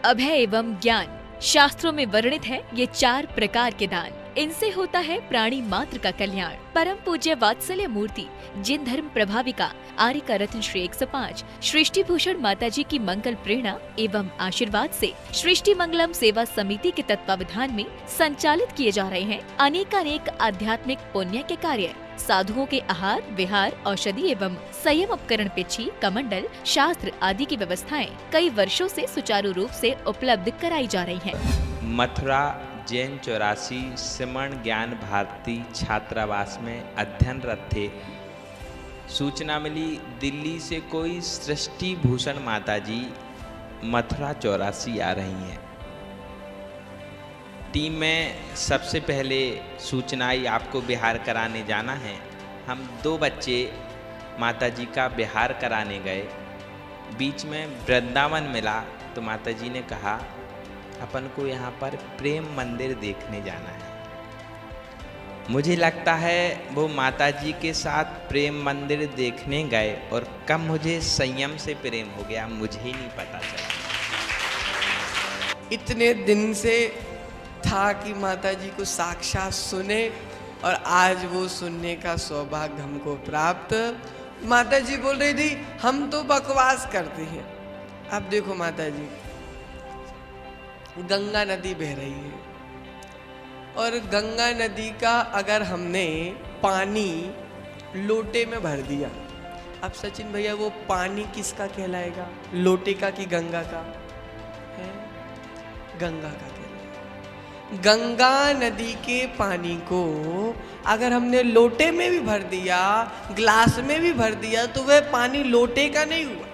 अभय एवं ज्ञान। शास्त्रों में वर्णित है ये 4 प्रकार के दान। इनसे होता है प्राणी मात्र का कल्याण। परम पूज्य वात्सल्य मूर्ति जिन धर्म प्रभाविका आर्य का रत्न श्री 105 सृष्टि भूषण माता जी की मंगल प्रेरणा एवं आशीर्वाद से सृष्टि मंगलम सेवा समिति के तत्वावधान में संचालित किए जा रहे हैं अनेक आध्यात्मिक पुण्य के कार्य। साधुओं के आहार विहार औषधि एवं संयम उपकरण पिछी कमंडल शास्त्र आदि की व्यवस्थाएं कई वर्षों से सुचारू रूप से उपलब्ध कराई जा रही हैं। मथुरा जैन 84 श्रमण ज्ञान भारती छात्रावास में अध्ययनरत थे। सूचना मिली दिल्ली से कोई सृष्टि भूषण माताजी मथुरा 84 आ रही हैं। टीम में सबसे पहले सूचना आई आपको बिहार कराने जाना है। हम 2 बच्चे माताजी का बिहार कराने गए। बीच में वृंदावन मिला तो माताजी ने कहा अपन को यहाँ पर प्रेम मंदिर देखने जाना है। मुझे लगता है वो माताजी के साथ प्रेम मंदिर देखने गए और कब मुझे संयम से प्रेम हो गया मुझे ही नहीं पता चला। इतने दिन से था कि माताजी को साक्षात सुने और आज वो सुनने का सौभाग्य हमको प्राप्त। माताजी बोल रही थी हम तो बकवास करते हैं। अब देखो माताजी, गंगा नदी बह रही है और गंगा नदी का अगर हमने पानी लोटे में भर दिया, अब सचिन भैया वो पानी किसका कहलाएगा, लोटे का कि गंगा का है? गंगा का कहलाएगा। गंगा नदी के पानी को अगर हमने लोटे में भी भर दिया, ग्लास में भी भर दिया, तो वह पानी लोटे का नहीं हुआ,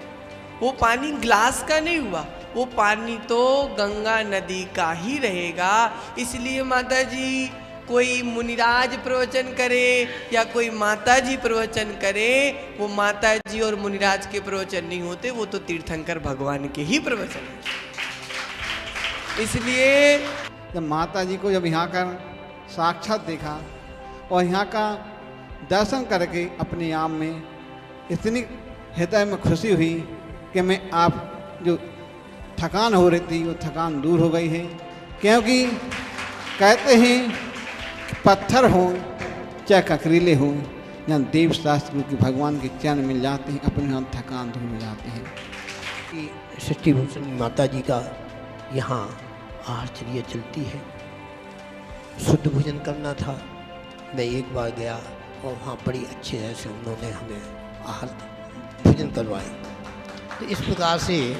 वो पानी ग्लास का नहीं हुआ, वो पानी तो गंगा नदी का ही रहेगा। इसलिए माताजी कोई मुनिराज प्रवचन करे या कोई माताजी प्रवचन करे, वो माताजी और मुनिराज के प्रवचन नहीं होते, वो तो तीर्थंकर भगवान के ही प्रवचन है। इसलिए जब माता जी को जब यहाँ का साक्षात देखा और यहाँ का दर्शन करके अपने आप में इतनी हृदय में खुशी हुई कि मैं आप जो थकान हो रही थी वो थकान दूर हो गई है। क्योंकि कहते हैं पत्थर हो चाहे ककरीले हो, जहाँ देव शास्त्र की भगवान के चरण मिल जाते हैं अपने यहाँ थकान दूर हो जाते हैं। कि सृष्टि भूषण माता जी का यहाँ आहारचर्या चलती है। शुद्ध भोजन करना था, मैं एक बार गया और वहाँ बड़ी अच्छे तरह से उन्होंने हमें आहार भोजन करवाए। तो इस प्रकार से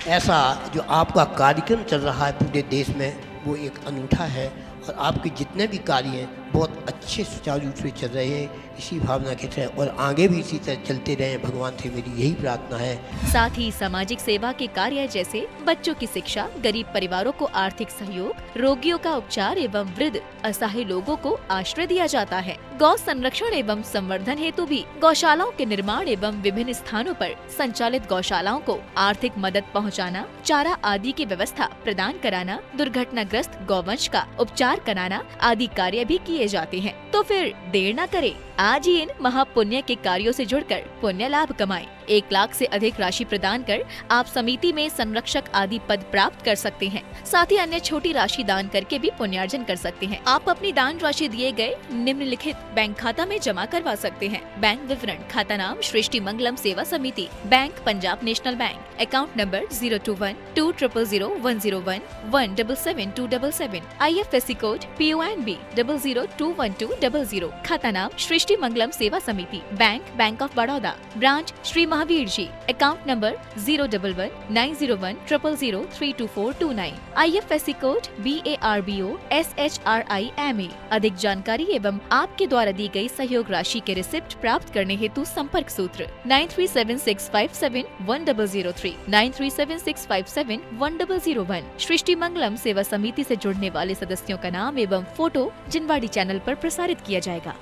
ऐसा जो आपका कार्यक्रम चल रहा है पूरे देश में वो एक अनूठा है और आपके जितने भी कार्य हैं बहुत अच्छे सुचारू रूप से चल रहे हैं। इसी भावना के साथ और आगे भी इसी तरह चलते रहें, भगवान से मेरी यही प्रार्थना है। साथ ही सामाजिक सेवा के कार्य जैसे बच्चों की शिक्षा, गरीब परिवारों को आर्थिक सहयोग, रोगियों का उपचार एवं वृद्ध असहाय लोगों को आश्रय दिया जाता है। गौ संरक्षण एवं संवर्धन हेतु भी गौशालाओं के निर्माण एवं विभिन्न स्थानों पर संचालित गौशालाओं को आर्थिक मदद पहुंचाना, चारा आदि की व्यवस्था प्रदान कराना, दुर्घटनाग्रस्त गौवंश का उपचार कराना आदि कार्य भी किए जाते हैं। तो फिर देर न करें, आज ही इन महापुण्य के कार्यों से जुड़कर पुण्य लाभ कमाएं। 1 लाख से अधिक राशि प्रदान कर आप समिति में संरक्षक आदि पद प्राप्त कर सकते हैं। साथ ही अन्य छोटी राशि दान करके भी पुण्यार्जन कर सकते हैं। आप अपनी दान राशि दिए गए निम्नलिखित बैंक खाता में जमा करवा सकते हैं। बैंक विवरण: खाता नाम Srishti Mangalam Seva Samiti, bank Punjab National Bank, account number 021200101777277, IFSC code PONB 0021200, खाता नाम Srishti Mangalam Seva Samiti, bank of Baroda, branch Shri Mahavir ji, account number 0119010032429, IFSC code BARBO SHRIMA। अधिक जानकारी एवं आपके द्वारा दी गई सहयोग राशि के रिसिप्ट प्राप्त करने हेतु संपर्क सूत्र 9376571003, 9376571001। सृष्टि मंगलम सेवा समिति से जुड़ने वाले सदस्यों का नाम एवं फोटो जिनवाड़ी चैनल पर प्रसारित किया जाएगा।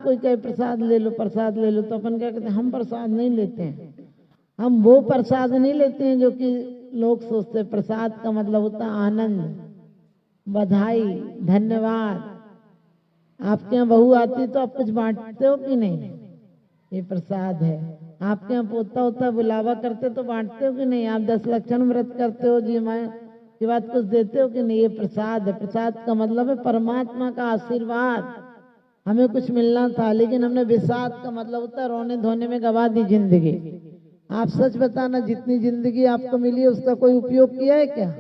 कोई कहे प्रसाद ले लो तो अपन क्या कहते हैं, हम प्रसाद नहीं लेते हैं। हम वो प्रसाद नहीं लेते हैं जो कि लोग सोचते हैं। प्रसाद का मतलब होता है आनंद, बधाई, धन्यवाद। आपके यहाँ बहू आती तो आप कुछ बांटते हो कि नहीं? ये प्रसाद है। आपके यहाँ पोता होता बुलावा करते तो बांटते हो कि नहीं? आप 10 लक्षण व्रत करते हो जी, मैं के बाद कुछ देते हो कि नहीं? ये प्रसाद है। प्रसाद का मतलब है परमात्मा का आशीर्वाद। हमें कुछ मिलना था लेकिन हमने विषाद का मतलब होता है रोने धोने में गवा दी जिंदगी। आप सच बताना, जितनी जिंदगी आपको मिली है उसका कोई उपयोग किया है क्या?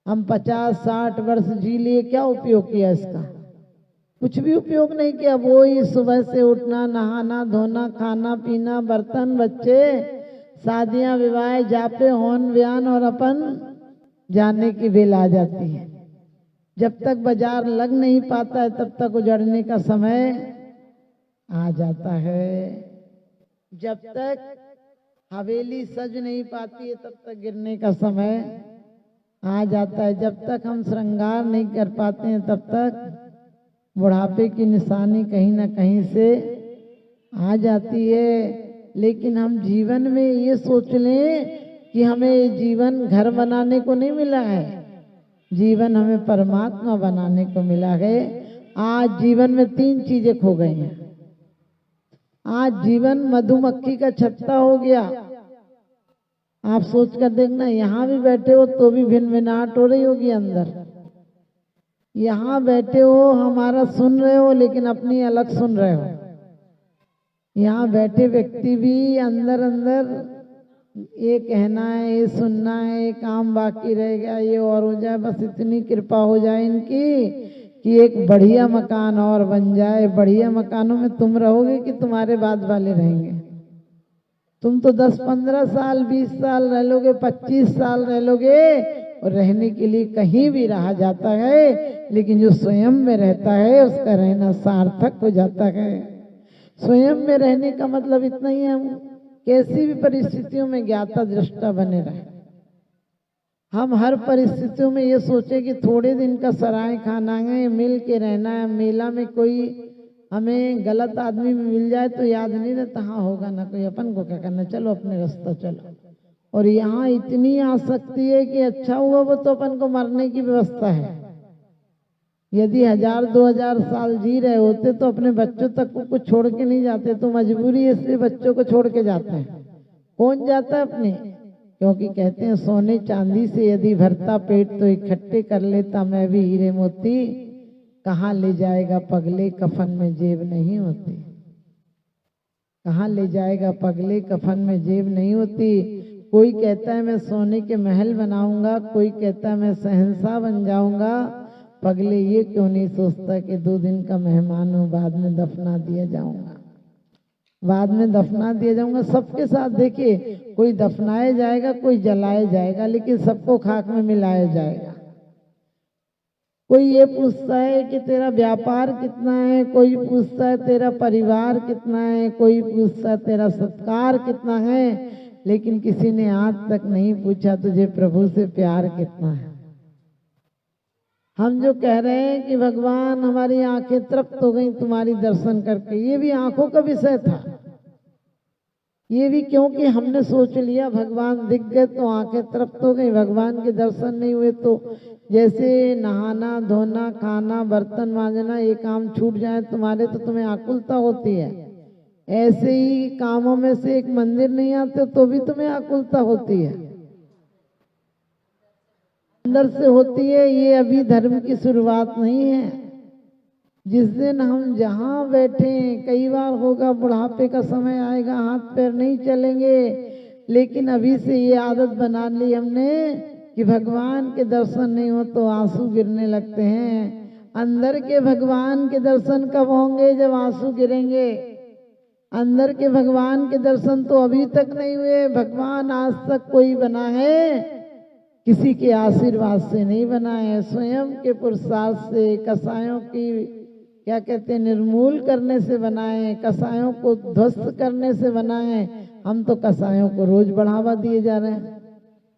हम 50-60 वर्ष जी लिए, क्या उपयोग किया इसका? कुछ भी उपयोग नहीं किया। वो ही सुबह से उठना, नहाना धोना, खाना पीना, बर्तन, बच्चे, शादियां, विवाह, जापे, होन व्यान, और अपन जाने की बेल आ जाती है। जब तक बाजार लग नहीं पाता है तब तक उजड़ने का समय आ जाता है। जब तक हवेली सज नहीं पाती है तब तक गिरने का समय आ जाता है। जब तक हम श्रृंगार नहीं कर पाते हैं तब तक बुढ़ापे की निशानी कहीं ना कहीं से आ जाती है। लेकिन हम जीवन में ये सोच लें कि हमें जीवन घर बनाने को नहीं मिला है, जीवन हमें परमात्मा बनाने को मिला है। आज जीवन में 3 चीजें खो गई हैं। आज जीवन मधुमक्खी का छत्ता हो गया। आप सोच कर देखना, यहाँ भी बैठे हो तो भी भिनभिनाहट हो रही होगी अंदर। यहाँ बैठे हो हमारा सुन रहे हो लेकिन अपनी अलग सुन रहे हो। यहाँ बैठे व्यक्ति भी अंदर अंदर ये कहना है, ये सुनना है, ये काम बाकी रह गया, ये और हो जाए, बस इतनी कृपा हो जाए इनकी कि एक बढ़िया मकान और बन जाए। बढ़िया मकानों में तुम रहोगे कि तुम्हारे बाद वाले रहेंगे? तुम तो 10-15 साल, 20 साल रह लोगे, 25 साल रह लोगे, और रहने के लिए कहीं भी रहा जाता है। लेकिन जो स्वयं में रहता है उसका रहना सार्थक हो जाता है। स्वयं में रहने का मतलब इतना ही है, हम कैसी भी परिस्थितियों में ज्ञाता दृष्टा बने रहे। हम हर परिस्थितियों में ये सोचे कि थोड़े दिन का सराय खाना है, मिल के रहना है। मेला में कोई हमें गलत आदमी मिल जाए तो याद नहीं रहता, हाँ होगा ना कोई, अपन को क्या करना, चलो अपने रास्ता चलो। और यहाँ इतनी आसक्ति है कि अच्छा हुआ वो तो अपन को मरने की व्यवस्था है। यदि 1000-2000 साल जी रहे होते तो अपने बच्चों तक को कुछ छोड़ के नहीं जाते, तो मजबूरी है इसलिए बच्चों को छोड़ के जाते हैं। कौन जाता है अपने? क्योंकि कहते हैं सोने चांदी से यदि भरता पेट तो इकट्ठे कर लेता मैं भी हीरे मोती, कहाँ ले जाएगा पगले कफन में जेब नहीं होती। कहाँ ले जाएगा पगले कफन में जेब नहीं होती। कोई कहता है मैं सोने के महल बनाऊंगा, कोई कहता है मैं शहंशाह बन जाऊंगा। पगले ये क्यों नहीं सोचता कि 2 दिन का मेहमान हूँ, बाद में दफना दिया जाऊंगा, बाद में दफना दिया जाऊंगा। सबके साथ देखिए, कोई दफनाया जाएगा, कोई जलाया जाएगा, लेकिन सबको खाक में मिलाया जाएगा। कोई ये पूछता है कि तेरा व्यापार कितना है, कोई पूछता है तेरा परिवार कितना है, कोई पूछता है तेरा सत्कार कितना है, लेकिन किसी ने आज तक नहीं पूछा तुझे प्रभु से प्यार कितना है। हम जो कह रहे हैं कि भगवान हमारी आंखें तृप्त हो गई तुम्हारी दर्शन करके, ये भी आंखों का विषय था। ये भी क्योंकि हमने सोच लिया भगवान दिख गए तो आंखें तृप्त हो गई, भगवान के दर्शन नहीं हुए तो जैसे नहाना धोना खाना बर्तन मांजना ये काम छूट जाए तुम्हारे तो तुम्हें आकुलता होती है। ऐसे ही कामों में से एक मंदिर नहीं आते तो भी तुम्हें आकुलता होती है, अंदर से होती है। ये अभी धर्म की शुरुआत नहीं है। जिस दिन हम जहाँ बैठे, कई बार होगा बुढ़ापे का समय आएगा, हाथ पैर नहीं चलेंगे, लेकिन अभी से ये आदत बना ली हमने कि भगवान के दर्शन नहीं हो तो आंसू गिरने लगते हैं। अंदर के भगवान के दर्शन कब होंगे? जब आंसू गिरेंगे। अंदर के भगवान के दर्शन तो अभी तक नहीं हुए। भगवान आज तक कोई बना है किसी के आशीर्वाद से नहीं बना है, स्वयं के पुरुषार्थ से, कसायों की क्या कहते हैं निर्मूल करने से बनाए, कसायों को ध्वस्त करने से बनाए। हम तो कसायों को रोज बढ़ावा दिए जा रहे हैं।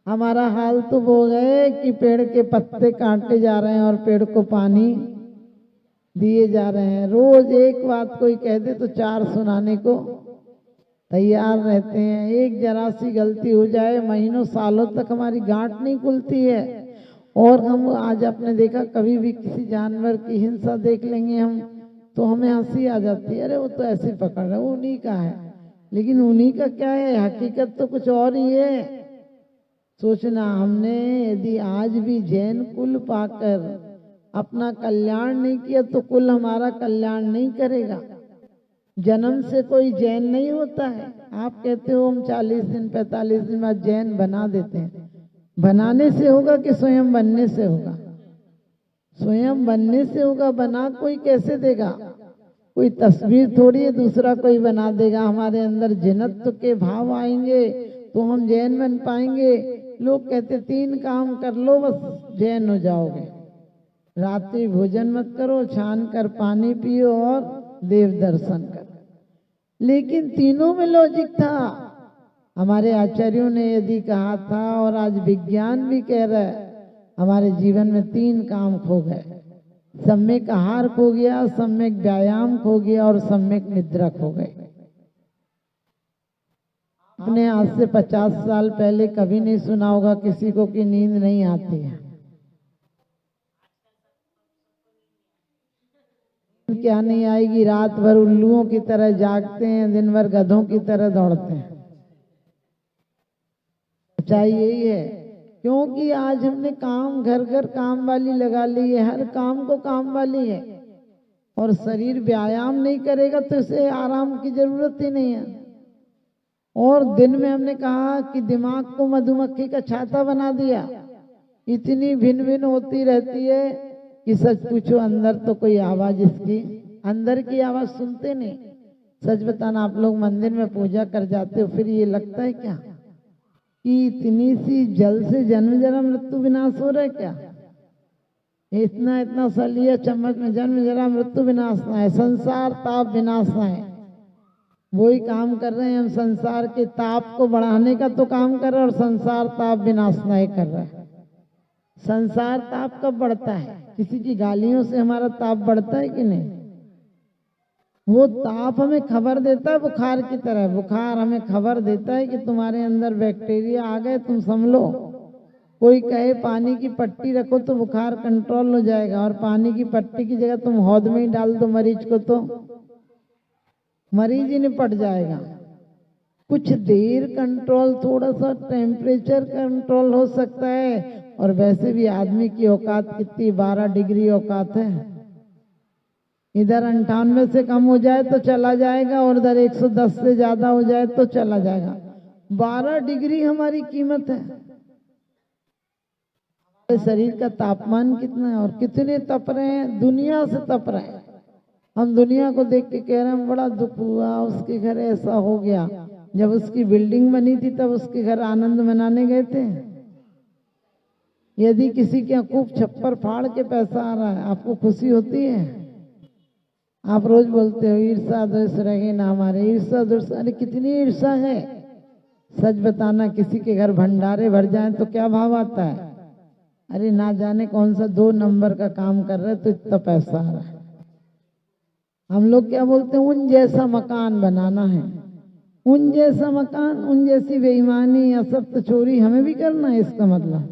हमारा हाल तो वो गए कि पेड़ के पत्ते काटे जा रहे हैं और पेड़ को पानी दिए जा रहे हैं। रोज एक बात कोई कह दे तो 4 सुनाने को तैयार रहते हैं। एक जरा सी गलती हो जाए महीनों सालों तक हमारी गांठ नहीं खुलती है। और हम आज आपने देखा कभी भी किसी जानवर की हिंसा देख लेंगे हम तो हमें हंसी आ जाती है, अरे वो तो ऐसे ही पकड़ रहा है, वो उन्हीं का है। लेकिन उन्हीं का क्या है, हकीकत तो कुछ और ही है। सोचना, हमने यदि आज भी जैन कुल पाकर अपना कल्याण नहीं किया तो कुल हमारा कल्याण नहीं करेगा। जन्म से कोई जैन नहीं होता है। आप कहते हो हम 40 दिन 45 दिन बाद जैन बना देते हैं, बनाने से होगा कि स्वयं बनने से होगा? स्वयं बनने से होगा। बना कोई कैसे देगा? कोई तस्वीर थोड़ी है दूसरा कोई बना देगा। हमारे अंदर जिनत्व के भाव आएंगे तो हम जैन बन पाएंगे। लोग कहते 3 काम कर लो बस जैन हो जाओगे। रात्रि भोजन मत करो, छान कर पानी पियो और देव दर्शन करो। लेकिन तीनों में लॉजिक था। हमारे आचार्यों ने यदि कहा था और आज विज्ञान भी कह रहा है, हमारे जीवन में 3 काम खो गए। सम्यक आहार खो गया, सम्यक व्यायाम खो गया और सम्यक निद्रा खो गई। आपने आज से 50 साल पहले कभी नहीं सुना होगा किसी को कि नींद नहीं आती है। क्या नहीं आएगी? रात भर उल्लुओं की तरह जागते हैं, दिन भर गधों की तरह दौड़ते हैं। सच्चाई यही है, क्योंकि आज हमने काम घर घर काम वाली लगा ली है। हर काम को काम वाली है। और शरीर व्यायाम नहीं करेगा तो इसे आराम की जरूरत ही नहीं है। और दिन में हमने कहा कि दिमाग को मधुमक्खी का छाता बना दिया। इतनी भिन्न भिन्न होती रहती है कि सच पूछो अंदर तो कोई आवाज, इसकी अंदर की आवाज सुनते नहीं। सच बताना, आप लोग मंदिर में पूजा कर जाते हो, फिर ये लगता है क्या कि इतनी सी जल से जन्म जरा मृत्यु विनाश हो रहा है क्या? इतना इतना सा लिया चम्मच में जन्म जरा मृत्यु विनाश ना है, संसार ताप विनाश ना है। वही काम कर रहे हैं हम, संसार के ताप को बढ़ाने का तो काम कर रहे हैं और संसार ताप विनाश नहीं कर रहा है। संसार ताप कब बढ़ता है? किसी की गालियों से हमारा ताप बढ़ता है कि नहीं? वो ताप हमें खबर देता है बुखार की तरह। बुखार हमें खबर देता है कि तुम्हारे अंदर बैक्टीरिया आ गए, तुम संभलो। कोई कहे पानी की पट्टी रखो तो बुखार कंट्रोल हो जाएगा, और पानी की पट्टी की जगह तुम हौद में ही डाल दो मरीज को तो मरीज ही निपट जाएगा। कुछ देर कंट्रोल, थोड़ा सा टेम्परेचर कंट्रोल हो सकता है। और वैसे भी आदमी की औकात कितनी, 12 डिग्री औकात है। इधर 98 से कम हो जाए तो चला जाएगा और इधर 110 से ज्यादा हो जाए तो चला जाएगा। 12 डिग्री हमारी कीमत है। हमारे शरीर का तापमान कितना है और कितने तप रहे हैं, दुनिया से तप रहे हैं। हम दुनिया को देख के कह रहे हैं बड़ा दुख हुआ, उसके घर ऐसा हो गया। जब उसकी बिल्डिंग बनी थी तब उसके घर आनंद मनाने गए थे। यदि किसी के खूब छप्पर फाड़ के पैसा आ रहा है, आपको खुशी होती है? आप रोज बोलते हो ईर्षा द्वेष रहे ना हमारे, ईर्षा द्वेष। अरे कितनी ईर्षा है। सच बताना, किसी के घर भंडारे भर जाए तो क्या भाव आता है? अरे ना जाने कौन सा 2 नंबर का काम कर रहे तो इतना पैसा आ रहा है। हम लोग क्या बोलते हैं, उन जैसा मकान बनाना है। उन जैसा मकान, उन जैसी बेईमानी या सत्य चोरी हमें भी करना है, इसका मतलब।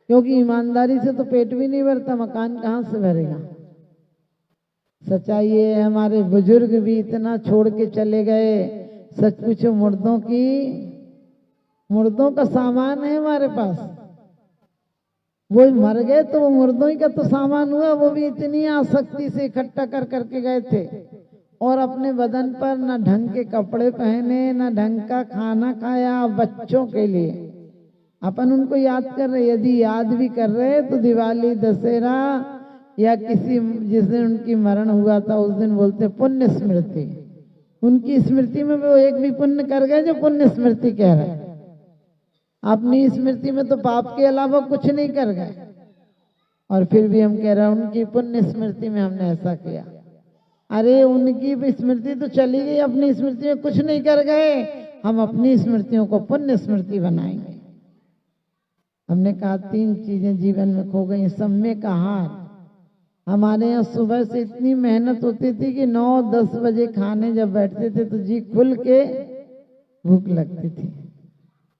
क्योंकि ईमानदारी से तो पेट भी नहीं भरता, मकान कहाँ से भरेगा? सच्चाई ये है, हमारे बुजुर्ग भी इतना छोड़ के चले गए। सच पूछो, मुर्दों का सामान है हमारे पास। वो मर गए तो वो मुर्दों ही का तो सामान हुआ। वो भी इतनी आसक्ति से इकट्ठा कर करके गए थे, और अपने बदन पर न ढंग के कपड़े पहने, न ढंग का खाना खाया। बच्चों के लिए अपन उनको याद कर रहे। यदि याद भी कर रहे तो दिवाली, दशहरा या किसी जिस दिन उनकी मरण हुआ था उस दिन बोलते पुण्य स्मृति। उनकी स्मृति में वो एक भी पुण्य कर गए जो पुण्य स्मृति कह रहे हैं। अपनी स्मृति में तो पाप के अलावा कुछ नहीं कर गए, और फिर भी हम कह रहे हैं उनकी पुण्य स्मृति में हमने ऐसा किया। अरे उनकी स्मृति तो चली गई, अपनी स्मृति में कुछ नहीं कर गए। हम अपनी स्मृतियों को पुण्य स्मृति बनाएंगे। हमने कहा 3 चीजें जीवन में खो गई। सम्यक आहार। हमारे यहाँ सुबह से इतनी मेहनत होती थी कि 9-10 बजे खाने जब बैठते थे तो जी खुल के भूख लगती थी।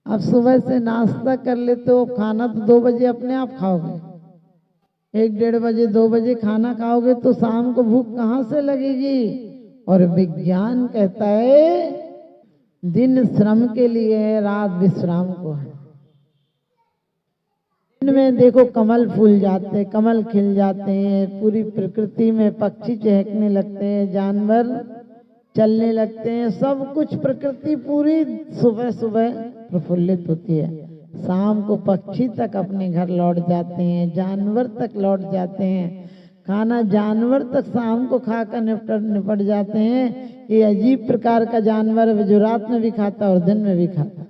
अब सुबह से नाश्ता कर लेते हो, खाना तो 2 बजे अपने आप खाओगे। 1 डेढ़ बजे 2 बजे खाना खाओगे तो शाम को भूख कहाँ से लगेगी। और विज्ञान कहता है दिन श्रम के लिए है, रात विश्राम को है। दिन में देखो कमल फूल जाते, कमल खिल जाते हैं, पूरी प्रकृति में पक्षी चहकने लगते हैं, जानवर चलने लगते हैं, सब कुछ प्रकृति पूरी सुबह सुबह प्रफुल्लित होती है। शाम को पक्षी तक अपने घर लौट जाते हैं, जानवर तक लौट जाते हैं, खाना जानवर तक शाम को खाकर निपट जाते हैं। ये अजीब प्रकार का जानवर है जो रात में भी खाता और दिन में भी खाता।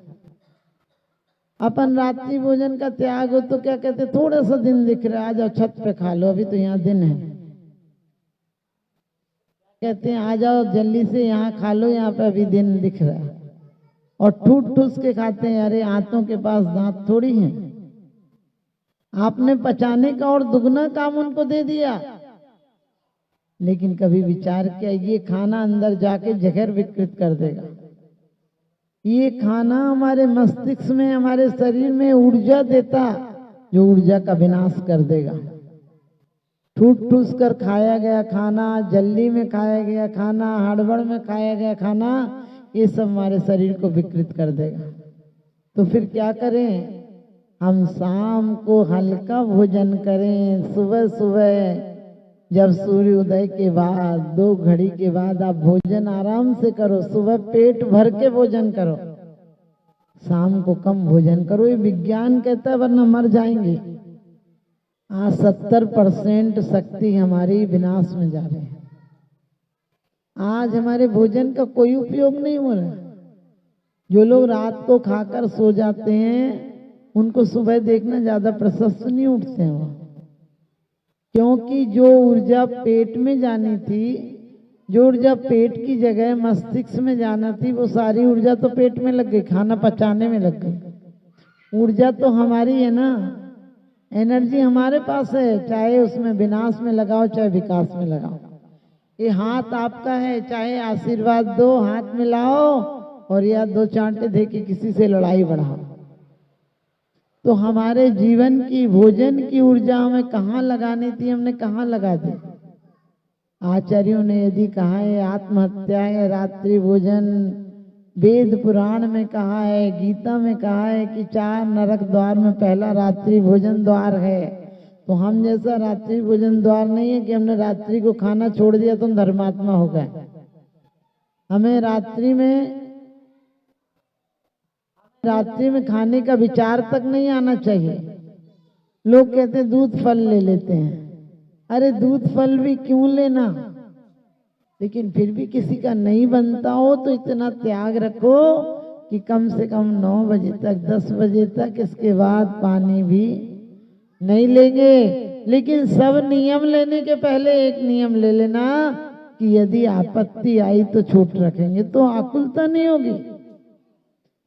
अपन रात्रि भोजन का त्याग हो तो क्या कहते, थोड़ा सा दिन दिख रहा है, आ जाओ छत पे खा लो, अभी तो यहाँ दिन है। कहते हैं आ जाओ जल्दी से यहाँ खा लो, यहाँ पे अभी दिन दिख रहा है। और ठूस ठूस के खाते हैं, अरे आंतों के पास दांत थोड़ी हैं। आपने पचाने का और दुगना काम उनको दे दिया। लेकिन कभी विचार किया ये खाना अंदर जाके जहर विकृत कर देगा। ये खाना हमारे मस्तिष्क में, हमारे शरीर में ऊर्जा देता जो ऊर्जा का विनाश कर देगा। ठूस ठूस कर खाया गया खाना, जल्दी में खाया गया खाना, हड़बड़ में खाया गया खाना, ये सब हमारे शरीर को विकृत कर देगा। तो फिर क्या करें, हम शाम को हल्का भोजन करें। सुबह सुबह जब सूर्य उदय के बाद 2 घड़ी के बाद आप भोजन आराम से करो। सुबह पेट भर के भोजन करो, शाम को कम भोजन करो। ये विज्ञान कहता है, वरना मर जाएंगे। आज 70% शक्ति हमारी विनाश में जा रही है। आज हमारे भोजन का कोई उपयोग नहीं हो रहा। जो लोग रात को खाकर सो जाते हैं उनको सुबह देखना ज्यादा प्रशस्त नहीं उठते हैं वो, क्योंकि जो ऊर्जा पेट में जानी थी, जो ऊर्जा पेट की जगह मस्तिष्क में जाना थी, वो सारी ऊर्जा तो पेट में लग गई, खाना पचाने में लग गई। ऊर्जा तो हमारी है ना, एनर्जी हमारे पास है, चाहे उसमें विनाश में लगाओ चाहे विकास में लगाओ। ये हाथ आपका है, चाहे आशीर्वाद दो, हाथ मिलाओ और या 2 चांटे दे के किसी से लड़ाई बढ़ाओ। तो हमारे जीवन की भोजन की ऊर्जा हमें कहाँ लगानी थी, हमने कहाँ लगा दी। आचार्यों ने यदि कहा है आत्महत्या है रात्रि भोजन, वेद पुराण में कहा है, गीता में कहा है कि 4 नरक द्वार में पहला रात्रि भोजन द्वार है। तो हम जैसा रात्रि भोजन द्वार नहीं है कि हमने रात्रि को खाना छोड़ दिया तो हम धर्मात्मा हो गए। हमें रात्रि में खाने का विचार तक नहीं आना चाहिए। लोग कहते हैं दूध फल ले लेते हैं। अरे दूध फल भी क्यों लेना, लेकिन फिर भी किसी का नहीं बनता हो तो इतना त्याग रखो कि कम से कम 9 बजे तक 10 बजे तक, इसके बाद पानी भी नहीं लेंगे। लेकिन सब नियम लेने के पहले एक नियम ले लेना कि यदि आपत्ति आई तो छूट रखेंगे, तो आकुलता नहीं होगी।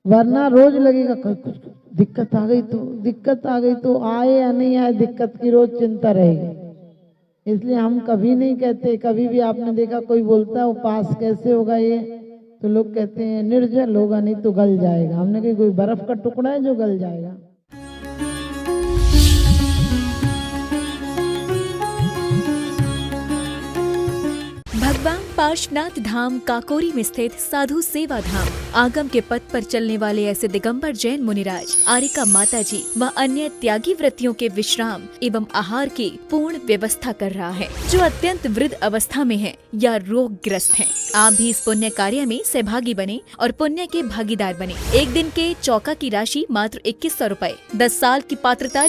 वरना रोज लगेगा कुछ दिक्कत आ गई तो आए या नहीं आए, दिक्कत की रोज चिंता रहेगी। इसलिए हम कभी नहीं कहते, कभी भी आपने देखा कोई बोलता है उपास कैसे होगा ये, तो लोग कहते हैं निर्जल होगा नहीं तो गल जाएगा। हमने कहा कोई बर्फ का टुकड़ा है जो गल जाएगा। भगवान पार्श्वनाथ धाम काकोरी में स्थित साधु सेवा धाम आगम के पथ पर चलने वाले ऐसे दिगंबर जैन मुनिराज, आरिका माता जी व अन्य त्यागी वृत्तियों के विश्राम एवं आहार की पूर्ण व्यवस्था कर रहा है, जो अत्यंत वृद्ध अवस्था में है या रोगग्रस्त हैं। आप भी इस पुण्य कार्य में सहभागी बने और पुण्य के भागीदार बने। एक दिन के चौका की राशि मात्र 2100 रुपए, 10 साल की पात्रता